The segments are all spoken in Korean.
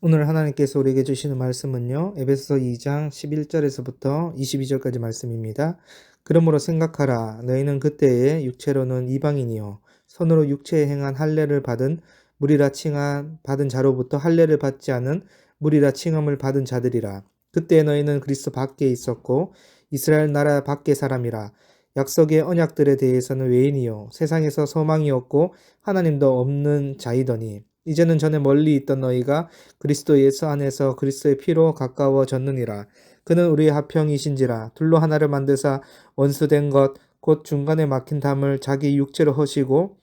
오늘 하나님께서 우리에게 주시는 말씀은요, 에베소서 2장 11절에서부터 22절까지 말씀입니다. 그러므로 생각하라. 너희는 그때에 육체로는 이방인이요 손으로 육체에 행한 할례를 받은 무리라 칭한 받은 자로부터 할례를 받지 않은 무리라 칭함을 받은 자들이라. 그때 너희는 그리스도 밖에 있었고 이스라엘 나라 밖의 사람이라. 약속의 언약들에 대해서는 외인이요 세상에서 소망이 없고 하나님도 없는 자이더니 이제는 전에 멀리 있던 너희가 그리스도 예수 안에서 그리스도의 피로 가까워졌느니라. 그는 우리의 합형이신지라. 둘로 하나를 만드사 원수된 것 곧 중간에 막힌 담을 자기 육체로 허시고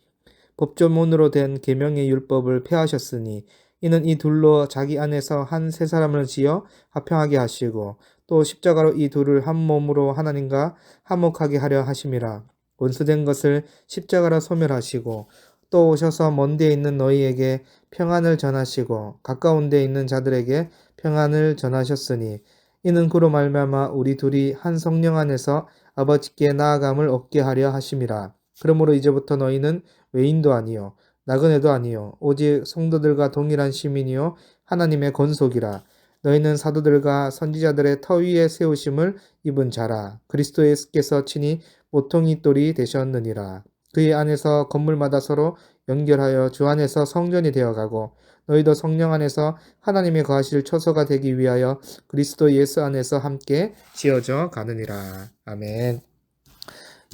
법조문으로 된 계명의 율법을 폐하셨으니 이는 이 둘로 자기 안에서 한 새 사람을 지어 합형하게 하시고 또 십자가로 이 둘을 한 몸으로 하나님과 화목하게 하려 하심이라. 원수된 것을 십자가로 소멸하시고 또 오셔서 먼 데에 있는 너희에게 평안을 전하시고 가까운 데에 있는 자들에게 평안을 전하셨으니 이는 그로 말미암아 우리 둘이 한 성령 안에서 아버지께 나아감을 얻게 하려 하심이라. 그러므로 이제부터 너희는 외인도 아니요 나그네도 아니요 오직 성도들과 동일한 시민이요 하나님의 권속이라. 너희는 사도들과 선지자들의 터 위에 세우심을 입은 자라. 그리스도 예수께서 친히 모퉁이 돌이 되셨느니라. 그의 안에서 건물마다 서로 연결하여 주 안에서 성전이 되어가고 너희도 성령 안에서 하나님의 거하실 처소가 되기 위하여 그리스도 예수 안에서 함께 지어져 가느니라. 아멘.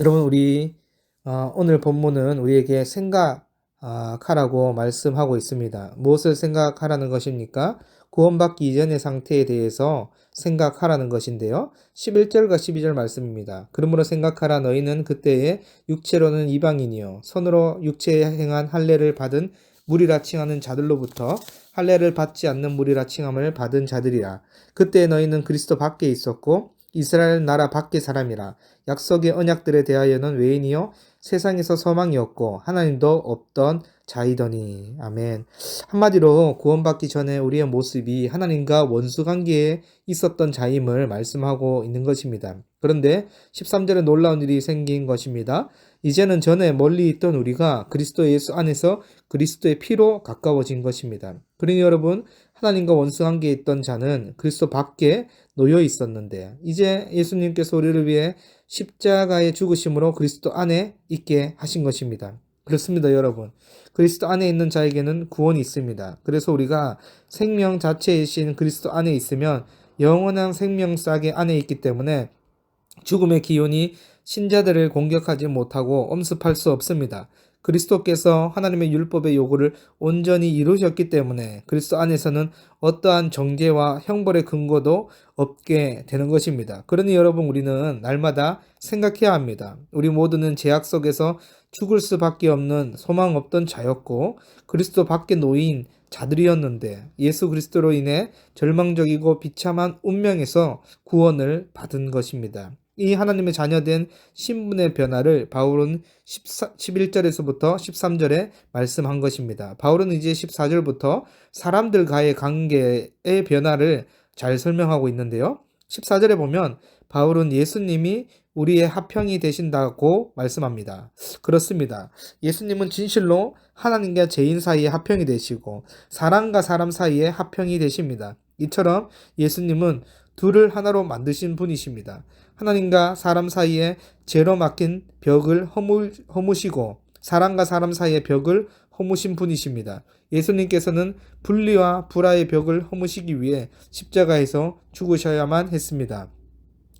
여러분 우리 오늘 본문은 우리에게 생각하라고 말씀하고 있습니다. 무엇을 생각하라는 것입니까? 구원받기 이전의 상태에 대해서 생각하라는 것인데요. 11절과 12절 말씀입니다. 그러므로 생각하라. 너희는 그때에 육체로는 이방인이요 손으로 육체에 행한 할례를 받은 무리라 칭하는 자들로부터 할례를 받지 않는 무리라 칭함을 받은 자들이라. 그때 너희는 그리스도 밖에 있었고 이스라엘 나라 밖의 사람이라. 약속의 언약들에 대하여는 외인이요 세상에서 소망이 없고 하나님도 없던 자이더니. 아멘. 한마디로 구원받기 전에 우리의 모습이 하나님과 원수 관계에 있었던 자임을 말씀하고 있는 것입니다. 그런데 13절에 놀라운 일이 생긴 것입니다. 이제는 전에 멀리 있던 우리가 그리스도 예수 안에서 그리스도의 피로 가까워진 것입니다. 그러니 여러분, 하나님과 원수 관계에 있던 자는 그리스도 밖에 놓여 있었는데 이제 예수님께서 우리를 위해 십자가의 죽으심으로 그리스도 안에 있게 하신 것입니다. 그렇습니다, 여러분. 그리스도 안에 있는 자에게는 구원이 있습니다. 그래서 우리가 생명 자체이신 그리스도 안에 있으면 영원한 생명싸게 안에 있기 때문에 죽음의 기운이 신자들을 공격하지 못하고 엄습할 수 없습니다. 그리스도께서 하나님의 율법의 요구를 온전히 이루셨기 때문에 그리스도 안에서는 어떠한 정죄와 형벌의 근거도 없게 되는 것입니다. 그러니 여러분 우리는 날마다 생각해야 합니다. 우리 모두는 죄악 속에서 죽을 수밖에 없는 소망 없던 자였고 그리스도 밖에 놓인 자들이었는데 예수 그리스도로 인해 절망적이고 비참한 운명에서 구원을 받은 것입니다. 이 하나님의 자녀된 신분의 변화를 바울은 11절에서부터 13절에 말씀한 것입니다. 바울은 이제 14절부터 사람들과의 관계의 변화를 잘 설명하고 있는데요. 14절에 보면 바울은 예수님이 우리의 합형이 되신다고 말씀합니다. 그렇습니다. 예수님은 진실로 하나님과 죄인 사이에 합형이 되시고 사람과 사람 사이에 합형이 되십니다. 이처럼 예수님은 둘을 하나로 만드신 분이십니다. 하나님과 사람 사이에 죄로 막힌 벽을 허무시고 사람과 사람 사이의 벽을 허무신 분이십니다. 예수님께서는 분리와 불화의 벽을 허무시기 위해 십자가에서 죽으셔야만 했습니다.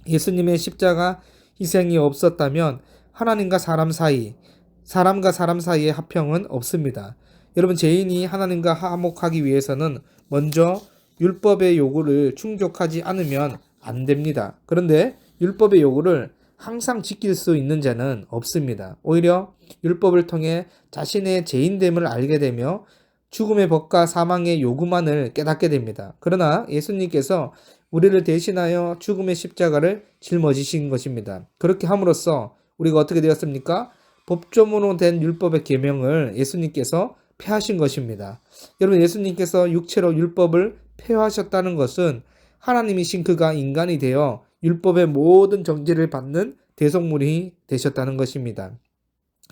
예수님의 십자가 희생이 없었다면 하나님과 사람 사이, 사람과 사람 사이의 합형은 없습니다. 여러분, 죄인이 하나님과 화목하기 위해서는 먼저 율법의 요구를 충족하지 않으면 안 됩니다. 그런데 율법의 요구를 항상 지킬 수 있는 자는 없습니다. 오히려 율법을 통해 자신의 죄인됨을 알게 되며 죽음의 법과 사망의 요구만을 깨닫게 됩니다. 그러나 예수님께서 우리를 대신하여 죽음의 십자가를 짊어지신 것입니다. 그렇게 함으로써 우리가 어떻게 되었습니까? 법조문으로 된 율법의 계명을 예수님께서 폐하신 것입니다. 여러분, 예수님께서 육체로 율법을 폐하셨다는 것은 하나님이신 그가 인간이 되어 율법의 모든 정죄를 받는 대속물이 되셨다는 것입니다.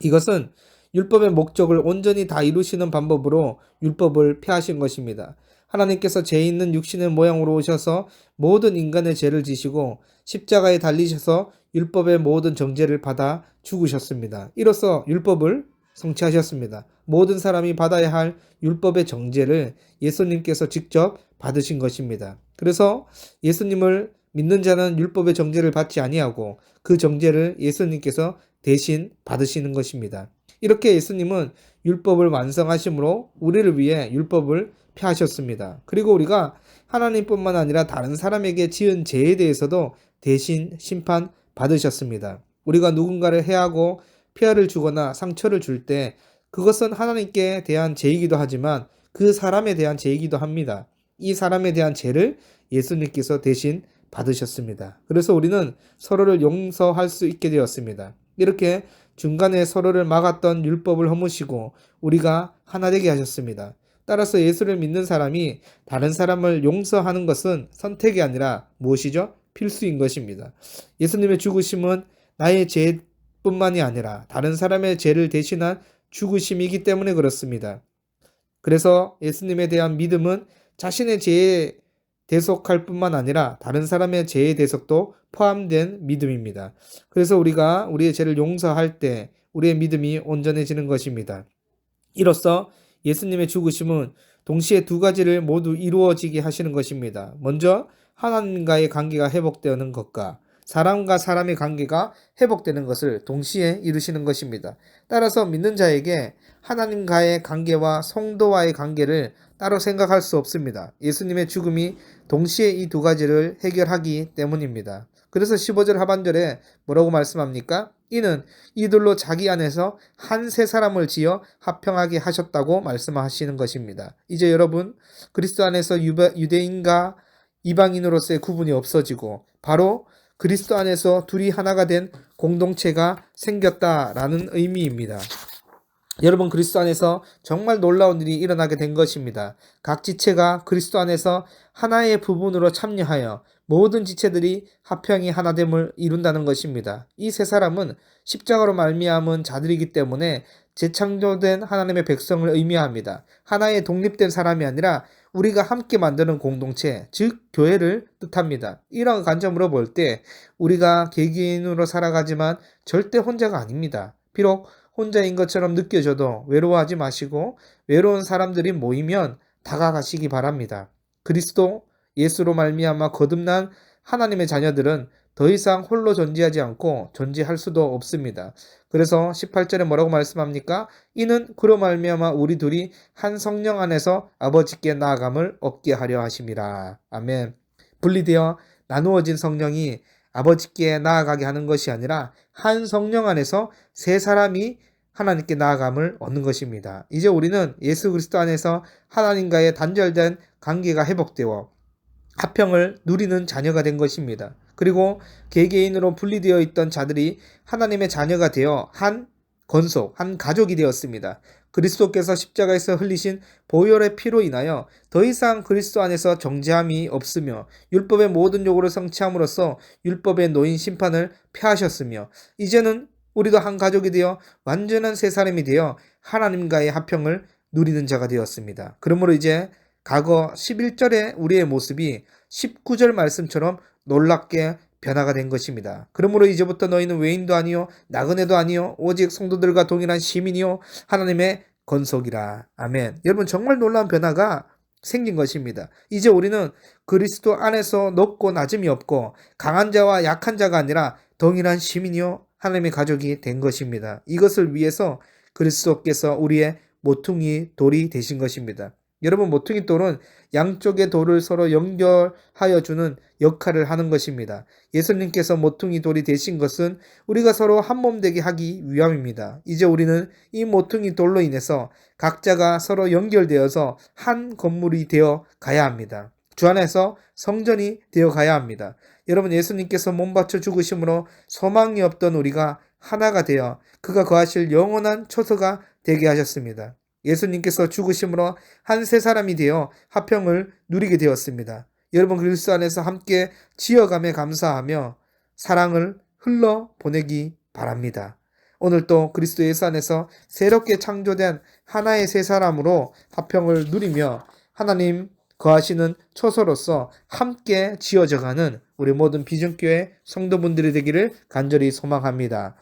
이것은 율법의 목적을 온전히 다 이루시는 방법으로 율법을 폐하신 것입니다. 하나님께서 죄 있는 육신의 모양으로 오셔서 모든 인간의 죄를 지시고 십자가에 달리셔서 율법의 모든 정죄를 받아 죽으셨습니다. 이로써 율법을 성취하셨습니다. 모든 사람이 받아야 할 율법의 정죄를 예수님께서 직접 받으신 것입니다. 그래서 예수님을 믿는 자는 율법의 정죄를 받지 아니하고 그 정죄를 예수님께서 대신 받으시는 것입니다. 이렇게 예수님은 율법을 완성하심으로 우리를 위해 율법을 폐하셨습니다. 그리고 우리가 하나님뿐만 아니라 다른 사람에게 지은 죄에 대해서도 대신 심판 받으셨습니다. 우리가 누군가를 해하고 폐하를 주거나 상처를 줄 때 그것은 하나님께 대한 죄이기도 하지만 그 사람에 대한 죄이기도 합니다. 이 사람에 대한 죄를 예수님께서 대신 받으셨습니다. 그래서 우리는 서로를 용서할 수 있게 되었습니다. 이렇게 중간에 서로를 막았던 율법을 허무시고 우리가 하나 되게 하셨습니다. 따라서 예수를 믿는 사람이 다른 사람을 용서하는 것은 선택이 아니라 무엇이죠? 필수인 것입니다. 예수님의 죽으심은 나의 죄뿐만이 아니라 다른 사람의 죄를 대신한 죽으심이기 때문에 그렇습니다. 그래서 예수님에 대한 믿음은 자신의 죄에 대속할 뿐만 아니라 다른 사람의 죄의 대속도 포함된 믿음입니다. 그래서 우리가 우리의 죄를 용서할 때 우리의 믿음이 온전해지는 것입니다. 이로써 예수님의 죽으심은 동시에 두 가지를 모두 이루어지게 하시는 것입니다. 먼저 하나님과의 관계가 회복되는 것과 사람과 사람의 관계가 회복되는 것을 동시에 이루시는 것입니다. 따라서 믿는 자에게 하나님과의 관계와 성도와의 관계를 따로 생각할 수 없습니다. 예수님의 죽음이 동시에 이 두 가지를 해결하기 때문입니다. 그래서 15절 하반절에 뭐라고 말씀합니까? 이는 이들로 자기 안에서 한 세 사람을 지어 화평하게 하셨다고 말씀하시는 것입니다. 이제 여러분, 그리스도 안에서 유대인과 이방인으로서의 구분이 없어지고 바로 그리스도 안에서 둘이 하나가 된 공동체가 생겼다라는 의미입니다. 여러분, 그리스도 안에서 정말 놀라운 일이 일어나게 된 것입니다. 각 지체가 그리스도 안에서 하나의 부분으로 참여하여 모든 지체들이 화평이 하나됨을 이룬다는 것입니다. 이 세 사람은 십자가로 말미암은 자들이기 때문에 재창조된 하나님의 백성을 의미합니다. 하나의 독립된 사람이 아니라 우리가 함께 만드는 공동체, 즉 교회를 뜻합니다. 이런 관점으로 볼 때 우리가 개개인으로 살아가지만 절대 혼자가 아닙니다. 비록 혼자인 것처럼 느껴져도 외로워하지 마시고 외로운 사람들이 모이면 다가가시기 바랍니다. 그리스도 예수로 말미암아 거듭난 하나님의 자녀들은 더 이상 홀로 존재하지 않고 존재할 수도 없습니다. 그래서 18절에 뭐라고 말씀합니까? 이는 그로 말미암아 우리 둘이 한 성령 안에서 아버지께 나아감을 얻게 하려 하심이라. 아멘. 분리되어 나누어진 성령이 아버지께 나아가게 하는 것이 아니라 한 성령 안에서 세 사람이 하나님께 나아감을 얻는 것입니다. 이제 우리는 예수 그리스도 안에서 하나님과의 단절된 관계가 회복되어 화평을 누리는 자녀가 된 것입니다. 그리고 개개인으로 분리되어 있던 자들이 하나님의 자녀가 되어 한 건속, 한 가족이 되었습니다. 그리스도께서 십자가에서 흘리신 보혈의 피로 인하여 더 이상 그리스도 안에서 정죄함이 없으며 율법의 모든 요구를 성취함으로써 율법에 놓인 심판을 폐하셨으며 이제는 우리도 한 가족이 되어 완전한 새 사람이 되어 하나님과의 화평을 누리는 자가 되었습니다. 그러므로 이제 과거 11절의 우리의 모습이 19절 말씀처럼 놀랍게 변화가 된 것입니다. 그러므로 이제부터 너희는 외인도 아니요 나그네도 아니요 오직 성도들과 동일한 시민이요 하나님의 건속이라. 아멘. 여러분, 정말 놀라운 변화가 생긴 것입니다. 이제 우리는 그리스도 안에서 높고 낮음이 없고 강한 자와 약한 자가 아니라 동일한 시민이요 하나님의 가족이 된 것입니다. 이것을 위해서 그리스도께서 우리의 모퉁이 돌이 되신 것입니다. 여러분, 모퉁이 돌은 양쪽의 돌을 서로 연결하여 주는 역할을 하는 것입니다. 예수님께서 모퉁이 돌이 되신 것은 우리가 서로 한 몸 되게 하기 위함입니다. 이제 우리는 이 모퉁이 돌로 인해서 각자가 서로 연결되어서 한 건물이 되어 가야 합니다. 주 안에서 성전이 되어 가야 합니다. 여러분, 예수님께서 몸 바쳐 죽으심으로 소망이 없던 우리가 하나가 되어 그가 거하실 영원한 초소가 되게 하셨습니다. 예수님께서 죽으심으로 한 세 사람이 되어 화평을 누리게 되었습니다. 여러분, 그리스도 안에서 함께 지어감에 감사하며 사랑을 흘러 보내기 바랍니다. 오늘 또 그리스도 예수 안에서 새롭게 창조된 하나의 세 사람으로 화평을 누리며 하나님 거하시는 처소로서 함께 지어져가는 우리 모든 비전교회 성도분들이 되기를 간절히 소망합니다.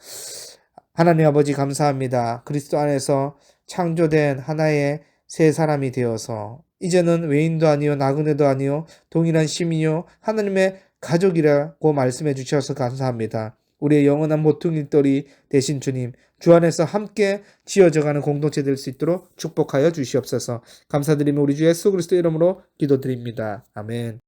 하나님 아버지 감사합니다. 그리스도 안에서 창조된 하나의 새 사람이 되어서 이제는 외인도 아니요 나그네도 아니요 동일한 시민이요 하나님의 가족이라고 말씀해 주셔서 감사합니다. 우리의 영원한 모퉁이돌이 되신 주님, 주 안에서 함께 지어져가는 공동체 될 수 있도록 축복하여 주시옵소서. 감사드리며 우리 주 예수 그리스도 이름으로 기도드립니다. 아멘.